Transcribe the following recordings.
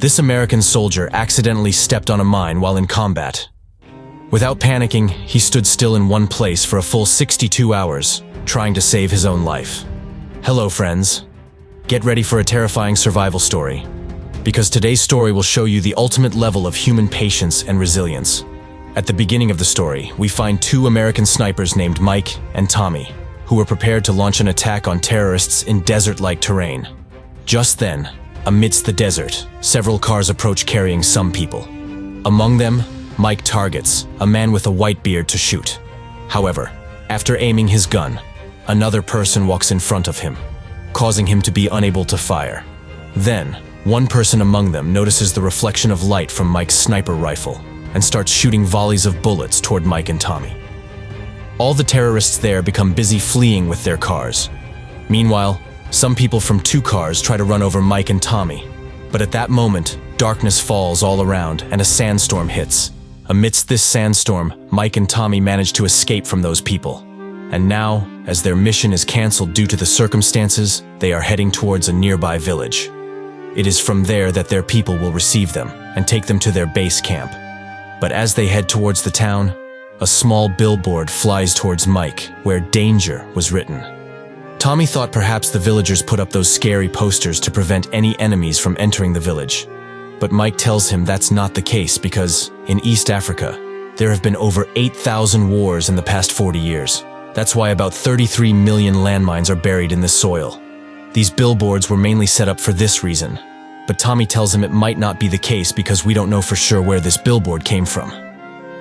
This American soldier accidentally stepped on a mine while in combat. Without panicking, he stood still in one place for a full 62 hours, trying to save his own life. Hello, friends. Get ready for a terrifying survival story, because today's story will show you the ultimate level of human patience and resilience. At the beginning of the story, we find two American snipers named Mike and Tommy, who were prepared to launch an attack on terrorists in desert-like terrain. Just then, amidst the desert, several cars approach carrying some people. Among them, Mike targets a man with a white beard to shoot. However, after aiming his gun, another person walks in front of him, causing him to be unable to fire. Then, one person among them notices the reflection of light from Mike's sniper rifle and starts shooting volleys of bullets toward Mike and Tommy. All the terrorists there become busy fleeing with their cars. Meanwhile, some people from two cars try to run over Mike and Tommy, but at that moment, darkness falls all around and a sandstorm hits. Amidst this sandstorm, Mike and Tommy manage to escape from those people. And now, as their mission is canceled due to the circumstances, they are heading towards a nearby village. It is from there that their people will receive them and take them to their base camp. But as they head towards the town, a small billboard flies towards Mike, where danger was written. Tommy thought perhaps the villagers put up those scary posters to prevent any enemies from entering the village. But Mike tells him that's not the case because, in East Africa, there have been over 8,000 wars in the past 40 years. That's why about 33 million landmines are buried in this soil. These billboards were mainly set up for this reason, but Tommy tells him it might not be the case because we don't know for sure where this billboard came from.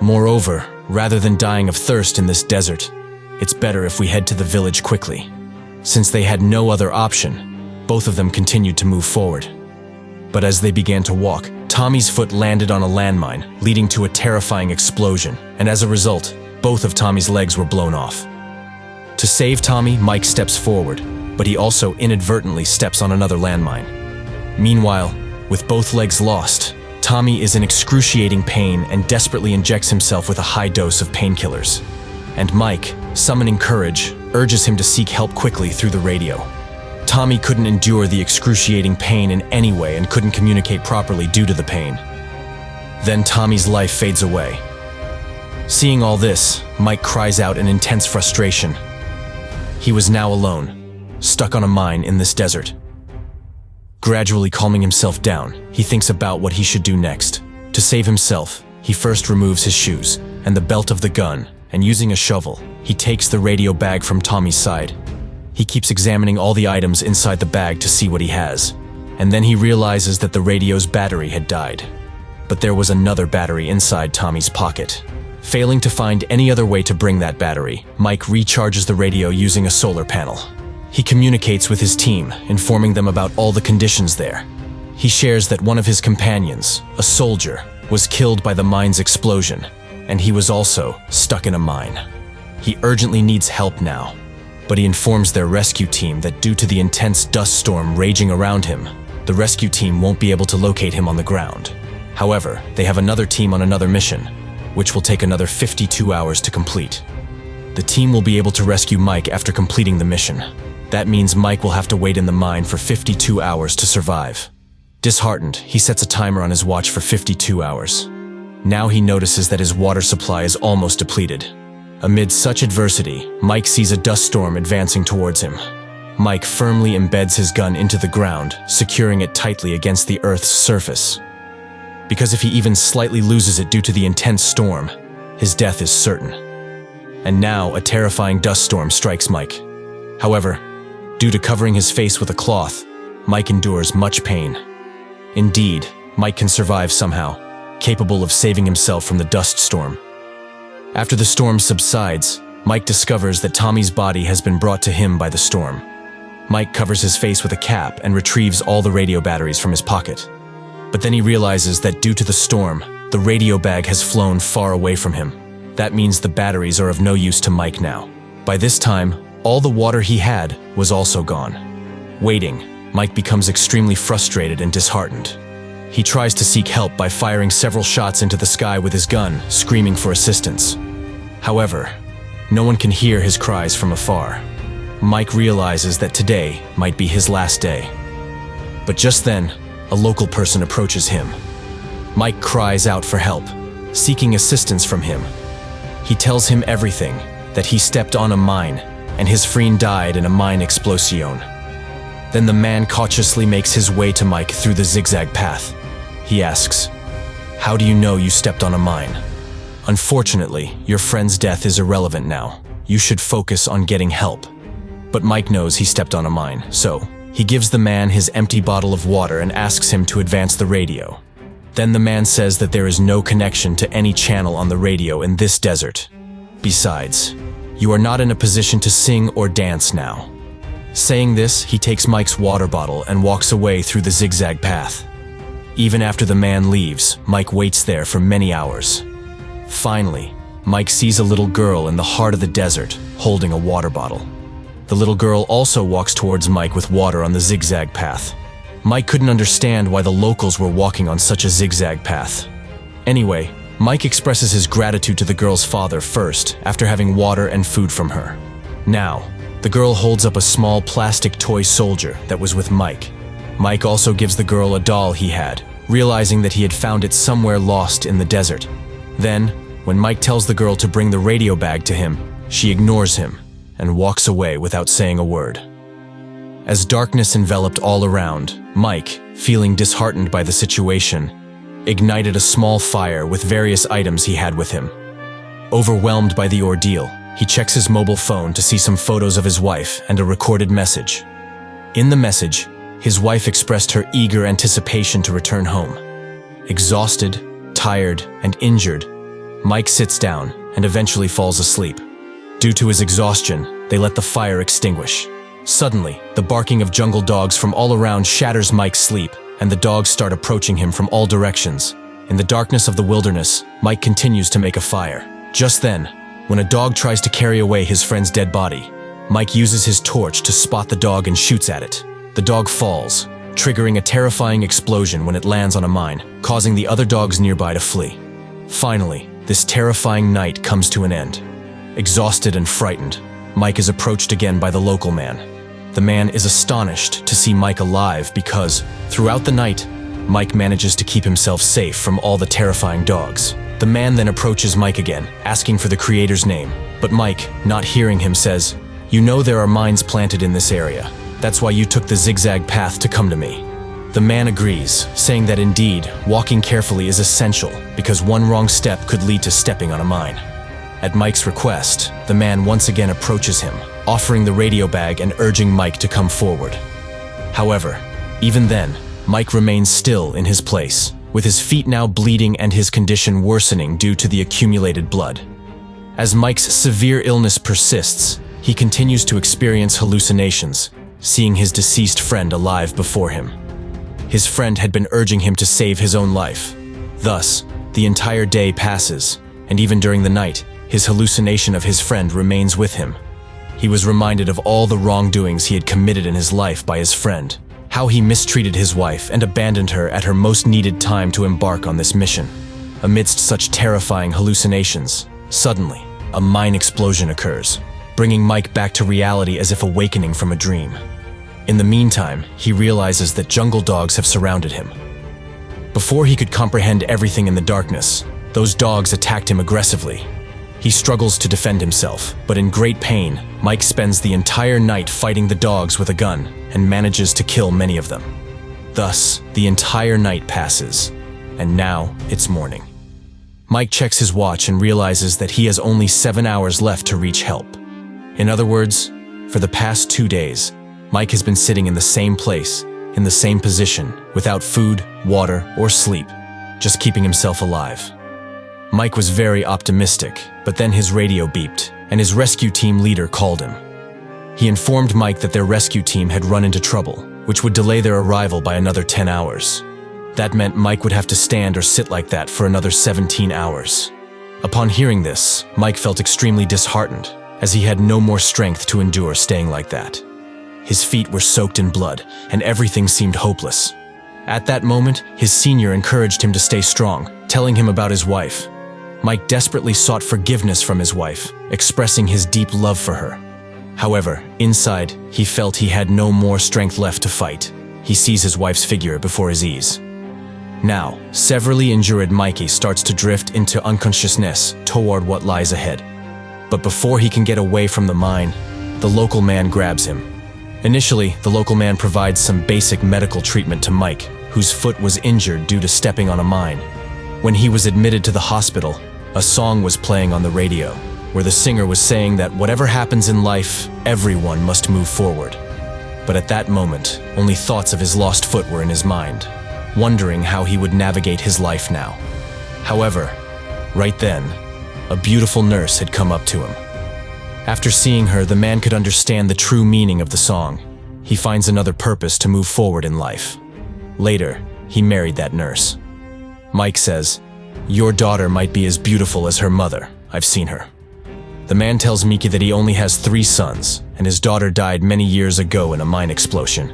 Moreover, rather than dying of thirst in this desert, it's better if we head to the village quickly. Since they had no other option, both of them continued to move forward. But as they began to walk, Tommy's foot landed on a landmine, leading to a terrifying explosion, and as a result, both of Tommy's legs were blown off. To save Tommy, Mike steps forward, but he also inadvertently steps on another landmine. Meanwhile, with both legs lost, Tommy is in excruciating pain and desperately injects himself with a high dose of painkillers. And Mike, summoning courage, urges him to seek help quickly through the radio. Tommy couldn't endure the excruciating pain in any way and couldn't communicate properly due to the pain. Then Tommy's life fades away. Seeing all this, Mike cries out in intense frustration. He was now alone, stuck on a mine in this desert. Gradually calming himself down, he thinks about what he should do next. To save himself, he first removes his shoes and the belt of the gun, and using a shovel, he takes the radio bag from Tommy's side. He keeps examining all the items inside the bag to see what he has, and then he realizes that the radio's battery had died. But there was another battery inside Tommy's pocket. Failing to find any other way to bring that battery, Mike recharges the radio using a solar panel. He communicates with his team, informing them about all the conditions there. He shares that one of his companions, a soldier, was killed by the mine's explosion, and he was also stuck in a mine. He urgently needs help now, but he informs their rescue team that due to the intense dust storm raging around him, the rescue team won't be able to locate him on the ground. However, they have another team on another mission, which will take another 52 hours to complete. The team will be able to rescue Mike after completing the mission. That means Mike will have to wait in the mine for 52 hours to survive. Disheartened, he sets a timer on his watch for 52 hours. Now he notices that his water supply is almost depleted. Amid such adversity, Mike sees a dust storm advancing towards him. Mike firmly embeds his gun into the ground, securing it tightly against the Earth's surface. Because if he even slightly loses it due to the intense storm, his death is certain. And now a terrifying dust storm strikes Mike. However, due to covering his face with a cloth, Mike endures much pain. Indeed, Mike can survive somehow, capable of saving himself from the dust storm. After the storm subsides, Mike discovers that Tommy's body has been brought to him by the storm. Mike covers his face with a cap and retrieves all the radio batteries from his pocket. But then he realizes that due to the storm, the radio bag has flown far away from him. That means the batteries are of no use to Mike now. By this time, all the water he had was also gone. Waiting, Mike becomes extremely frustrated and disheartened. He tries to seek help by firing several shots into the sky with his gun, screaming for assistance. However, no one can hear his cries from afar. Mike realizes that today might be his last day. But just then, a local person approaches him. Mike cries out for help, seeking assistance from him. He tells him everything, that he stepped on a mine, and his friend died in a mine explosion. Then the man cautiously makes his way to Mike through the zigzag path. He asks, "How do you know you stepped on a mine?" "Unfortunately, your friend's death is irrelevant now. You should focus on getting help." But Mike knows he stepped on a mine, so he gives the man his empty bottle of water and asks him to advance the radio. Then the man says that there is no connection to any channel on the radio in this desert. Besides, you are not in a position to sing or dance now. Saying this, he takes Mike's water bottle and walks away through the zigzag path. Even after the man leaves, Mike waits there for many hours. Finally, Mike sees a little girl in the heart of the desert, holding a water bottle. The little girl also walks towards Mike with water on the zigzag path. Mike couldn't understand why the locals were walking on such a zigzag path. Anyway, Mike expresses his gratitude to the girl's father first, after having water and food from her. Now, the girl holds up a small plastic toy soldier that was with Mike. Mike also gives the girl a doll he had, realizing that he had found it somewhere lost in the desert. Then, when Mike tells the girl to bring the radio bag to him, she ignores him and walks away without saying a word. As darkness enveloped all around, Mike, feeling disheartened by the situation, ignited a small fire with various items he had with him. Overwhelmed by the ordeal, he checks his mobile phone to see some photos of his wife and a recorded message. In the message, his wife expressed her eager anticipation to return home. Exhausted, tired, and injured, Mike sits down and eventually falls asleep. Due to his exhaustion, they let the fire extinguish. Suddenly, the barking of jungle dogs from all around shatters Mike's sleep, and the dogs start approaching him from all directions. In the darkness of the wilderness, Mike continues to make a fire. Just then, when a dog tries to carry away his friend's dead body, Mike uses his torch to spot the dog and shoots at it. The dog falls, triggering a terrifying explosion when it lands on a mine, causing the other dogs nearby to flee. Finally, this terrifying night comes to an end. Exhausted and frightened, Mike is approached again by the local man. The man is astonished to see Mike alive because, throughout the night, Mike manages to keep himself safe from all the terrifying dogs. The man then approaches Mike again, asking for the creator's name. But Mike, not hearing him, says, "You know there are mines planted in this area. That's why you took the zigzag path to come to me." The man agrees, saying that indeed, walking carefully is essential because one wrong step could lead to stepping on a mine. At Mike's request, the man once again approaches him, offering the radio bag and urging Mike to come forward. However, even then, Mike remains still in his place, with his feet now bleeding and his condition worsening due to the accumulated blood. As Mike's severe illness persists, he continues to experience hallucinations, seeing his deceased friend alive before him. His friend had been urging him to save his own life. Thus, the entire day passes, and even during the night, his hallucination of his friend remains with him. He was reminded of all the wrongdoings he had committed in his life by his friend, how he mistreated his wife and abandoned her at her most needed time to embark on this mission. Amidst such terrifying hallucinations, suddenly, a mine explosion occurs, bringing Mike back to reality as if awakening from a dream. In the meantime, he realizes that jungle dogs have surrounded him. Before he could comprehend everything in the darkness, those dogs attacked him aggressively. He struggles to defend himself, but in great pain, Mike spends the entire night fighting the dogs with a gun and manages to kill many of them. Thus, the entire night passes, and now it's morning. Mike checks his watch and realizes that he has only 7 hours left to reach help. In other words, for the past 2 days, Mike has been sitting in the same place, in the same position, without food, water, or sleep, just keeping himself alive. Mike was very optimistic, but then his radio beeped, and his rescue team leader called him. He informed Mike that their rescue team had run into trouble, which would delay their arrival by another 10 hours. That meant Mike would have to stand or sit like that for another 17 hours. Upon hearing this, Mike felt extremely disheartened, as he had no more strength to endure staying like that. His feet were soaked in blood, and everything seemed hopeless. At that moment, his senior encouraged him to stay strong, telling him about his wife. Mike desperately sought forgiveness from his wife, expressing his deep love for her. However, inside, he felt he had no more strength left to fight. he sees his wife's figure before his eyes. Now, severely injured Mikey starts to drift into unconsciousness toward what lies ahead. But before he can get away from the mine, the local man grabs him. Initially, the local man provides some basic medical treatment to Mike, whose foot was injured due to stepping on a mine. When he was admitted to the hospital, a song was playing on the radio, where the singer was saying that whatever happens in life, everyone must move forward. But at that moment, only thoughts of his lost foot were in his mind, wondering how he would navigate his life now. However, right then, a beautiful nurse had come up to him. After seeing her, the man could understand the true meaning of the song. He finds another purpose to move forward in life. Later, he married that nurse. Mike says, "Your daughter might be as beautiful as her mother. I've seen her." The man tells Miki that he only has 3 sons, and his daughter died many years ago in a mine explosion.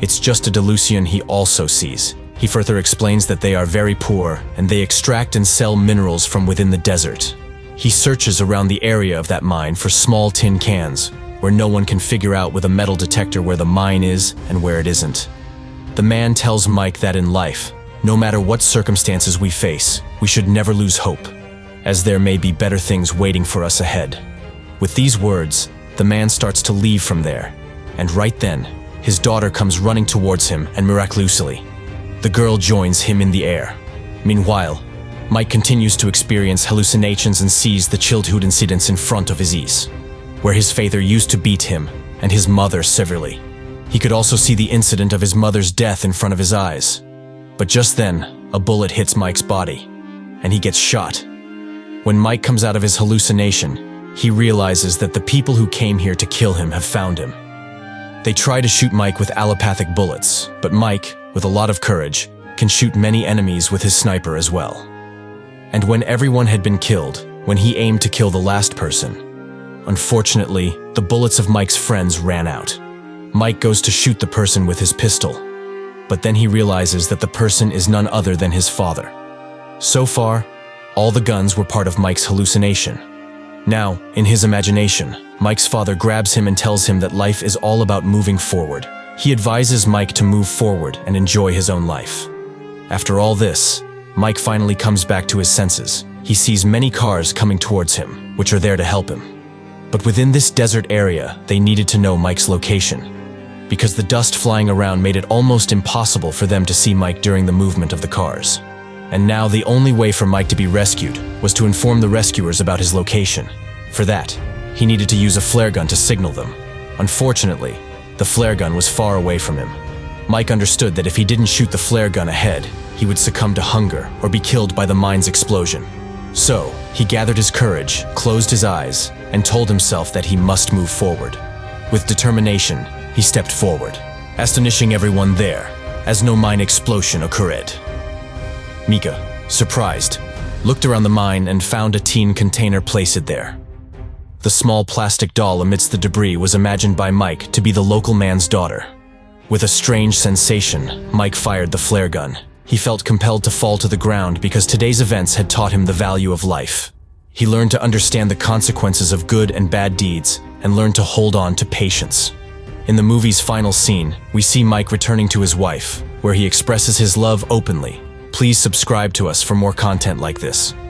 It's just a delusion he also sees. He further explains that they are very poor, and they extract and sell minerals from within the desert. He searches around the area of that mine for small tin cans, where no one can figure out with a metal detector where the mine is and where it isn't. The man tells Mike that in life, no matter what circumstances we face, we should never lose hope, as there may be better things waiting for us ahead. With these words, the man starts to leave from there, and right then, his daughter comes running towards him, and miraculously, the girl joins him in the air. Meanwhile, Mike continues to experience hallucinations and sees the childhood incidents in front of his eyes, where his father used to beat him and his mother severely. He could also see the incident of his mother's death in front of his eyes. But just then, a bullet hits Mike's body, and he gets shot. When Mike comes out of his hallucination, he realizes that the people who came here to kill him have found him. They try to shoot Mike with allopathic bullets, but Mike, with a lot of courage, can shoot many enemies with his sniper as well. And when everyone had been killed, when he aimed to kill the last person, unfortunately, the bullets of Mike's friends ran out. Mike goes to shoot the person with his pistol, but then he realizes that the person is none other than his father. So far, all the guns were part of Mike's hallucination. Now, in his imagination, Mike's father grabs him and tells him that life is all about moving forward. He advises Mike to move forward and enjoy his own life. After all this, Mike finally comes back to his senses. He sees many cars coming towards him, which are there to help him. But within this desert area, they needed to know Mike's location, because the dust flying around made it almost impossible for them to see Mike during the movement of the cars. And now the only way for Mike to be rescued was to inform the rescuers about his location. For that, he needed to use a flare gun to signal them. Unfortunately, the flare gun was far away from him. Mike understood that if he didn't shoot the flare gun ahead, he would succumb to hunger or be killed by the mine's explosion. So, he gathered his courage, closed his eyes, and told himself that he must move forward. With determination, he stepped forward, astonishing everyone there, as no mine explosion occurred. Mika, surprised, looked around the mine and found a tin container placed there. The small plastic doll amidst the debris was imagined by Mike to be the local man's daughter. With a strange sensation, Mike fired the flare gun. He felt compelled to fall to the ground because today's events had taught him the value of life. He learned to understand the consequences of good and bad deeds and learned to hold on to patience. In the movie's final scene, we see Mike returning to his wife, where he expresses his love openly. Please subscribe to us for more content like this.